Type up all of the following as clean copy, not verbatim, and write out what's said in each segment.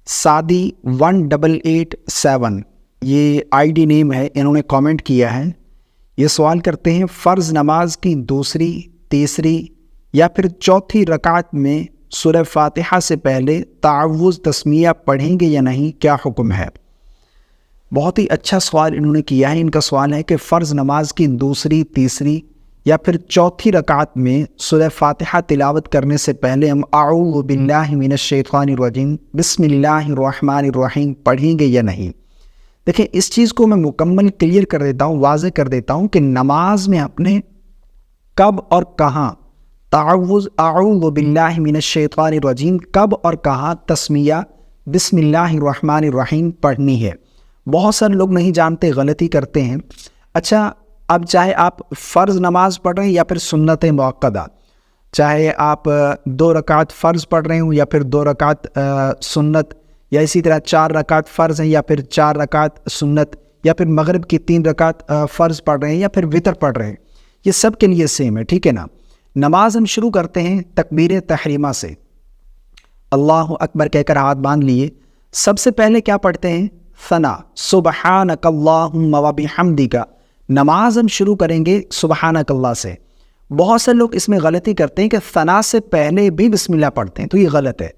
سادی 1887 یہ I D نیم ہے، انہوں نے کامنٹ کیا ہے. یہ سوال کرتے ہیں فرض نماز کی دوسری، تیسری یا پھر چوتھی رکعت میں سورہ فاتحہ سے پہلے تعوذ تسمیہ پڑھیں گے یا نہیں، کیا حکم ہے؟ بہت ہی اچھا سوال انہوں نے کیا ہے. ان کا سوال ہے کہ فرض نماز کی دوسری، تیسری یا پھر چوتھی رکعت میں سورہ فاتحہ تلاوت کرنے سے پہلے ہم اعوذ باللہ من الشیطان الرجیم بسم اللہ الرحمن الرحیم پڑھیں گے یا نہیں؟ دیکھیں، اس چیز کو میں مکمل کلیئر کر دیتا ہوں، واضح کر دیتا ہوں کہ نماز میں اپنے کب اور کہاں تعوذ اعوذ باللہ من الشیطان الرجیم کب اور کہاں تسمیہ بسم اللہ الرحمن الرحیم پڑھنی ہے. بہت سارے لوگ نہیں جانتے، غلطی کرتے ہیں. اچھا، اب چاہے آپ فرض نماز پڑھ رہے ہیں یا پھر سنت موقدہ، چاہے آپ 2 رکعت فرض پڑھ رہے ہوں یا پھر 2 رکعت سنت، یا اسی طرح 4 رکعت فرض ہیں یا پھر 4 رکعت سنت، یا پھر مغرب کی 3 رکعت فرض پڑھ رہے ہیں یا پھر وتر پڑھ رہے ہیں، یہ سب کے لیے سیم ہے، ٹھیک ہے نا. نماز ہم شروع کرتے ہیں تکبیر تحریمہ سے، اللہ اکبر کہہ کر ہاتھ باندھ لیے. سب سے پہلے کیا پڑھتے ہیں؟ ثنا، سبحانک اللہم وبحمدک. نماز ہم شروع کریں گے سبحانک اللہ سے. بہت سے لوگ اس میں غلطی کرتے ہیں کہ ثنا سے پہلے بھی بسم اللہ پڑھتے ہیں، تو یہ غلط ہے.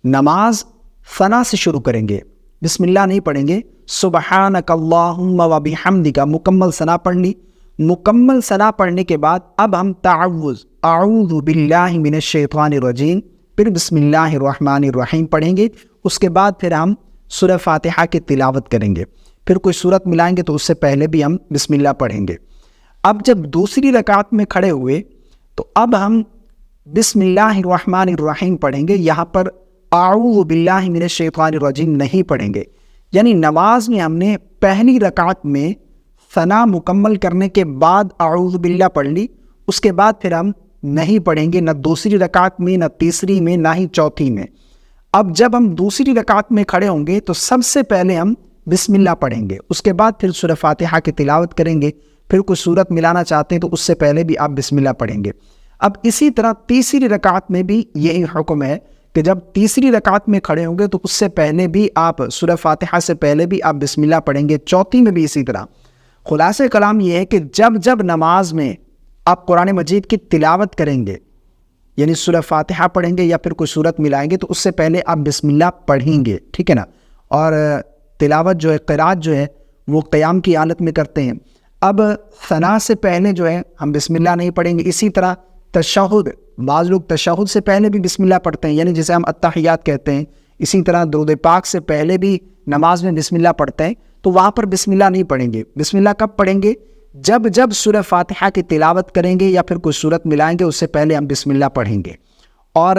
نماز ثنا سے شروع کریں گے، بسم اللہ نہیں پڑھیں گے. سبحانک اللہم وبحمدک مکمل ثنا پڑھ لی. مکمل ثنا پڑھنے کے بعد اب ہم تعوذ اعوذ باللہ من الشیطان الرجیم پھر بسم اللہ الرحمن الرحیم پڑھیں گے. اس کے بعد پھر ہم سورہ فاتحہ کی تلاوت کریں گے. پھر کوئی سورت ملائیں گے تو اس سے پہلے بھی ہم بسم اللہ پڑھیں گے. اب جب دوسری رکعت میں کھڑے ہوئے تو اب ہم بسم اللہ الرحمن الرحیم پڑھیں گے. یہاں پر اعوذ باللہ من الشیطان الرجیم نہیں پڑھیں گے. یعنی نماز میں ہم نے پہلی رکعت میں ثنا مکمل کرنے کے بعد اعوذ باللہ پڑھ لی، اس کے بعد پھر ہم نہیں پڑھیں گے، نہ دوسری رکعت میں، نہ تیسری میں، نہ ہی چوتھی میں. اب جب ہم دوسری رکعت میں کھڑے ہوں گے تو سب سے پہلے ہم بسم اللہ پڑھیں گے، اس کے بعد پھر سورہ فاتحہ کی تلاوت کریں گے. پھر کوئی سورت ملانا چاہتے ہیں تو اس سے پہلے بھی آپ بسم اللہ پڑھیں گے. اب اسی طرح تیسری رکعت میں بھی یہی حکم ہے کہ جب تیسری رکعت میں کھڑے ہوں گے تو اس سے پہلے بھی آپ سورہ فاتحہ سے پہلے بھی آپ بسم اللہ پڑھیں گے. چوتھی میں بھی اسی طرح. خلاصہ کلام یہ ہے کہ جب نماز میں آپ قرآن مجید کی تلاوت کریں گے، یعنی سورہ فاتحہ پڑھیں گے یا پھر کوئی سورت ملائیں گے، تو اس سے پہلے آپ بسم اللہ پڑھیں گے، ٹھیک ہے نا. اور تلاوت جو ہے، قرات جو ہے، وہ قیام کی حالت میں کرتے ہیں. اب ثنا سے پہلے جو ہے ہم بسم اللہ نہیں پڑھیں گے. اسی طرح تشہد، بعض لوگ تشہد سے پہلے بھی بسم اللہ پڑھتے ہیں، یعنی جسے ہم التحیات کہتے ہیں. اسی طرح درود پاک سے پہلے بھی نماز میں بسم اللہ پڑھتے ہیں، تو وہاں پر بسم اللہ نہیں پڑھیں گے. بسم اللہ کب پڑھیں گے؟ جب سورہ فاتحہ کی تلاوت کریں گے یا پھر کوئی سورت ملائیں گے، اس سے پہلے ہم بسم اللہ پڑھیں گے. اور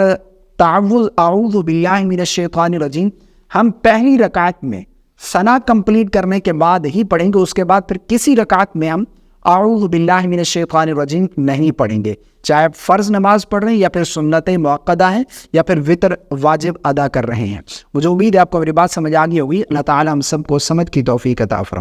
تعوذ اعوذ باللہ من الشیطان الرجیم ہم پہلی رکعت میں ثنا کمپلیٹ کرنے کے بعد ہی پڑھیں گے. اس کے بعد پھر کسی رکعت میں ہم اعوذ باللہ من الشیطان الرجیم نہیں پڑھیں گے، چاہے آپ فرض نماز پڑھ رہے ہیں یا پھر سنت موقدہ ہیں یا پھر وتر واجب ادا کر رہے ہیں. مجھے امید ہے آپ کو میری بات سمجھ آ گئی ہوگی. اللہ تعالی ہم سب کو سمجھ کی توفیق عطا فرمائے.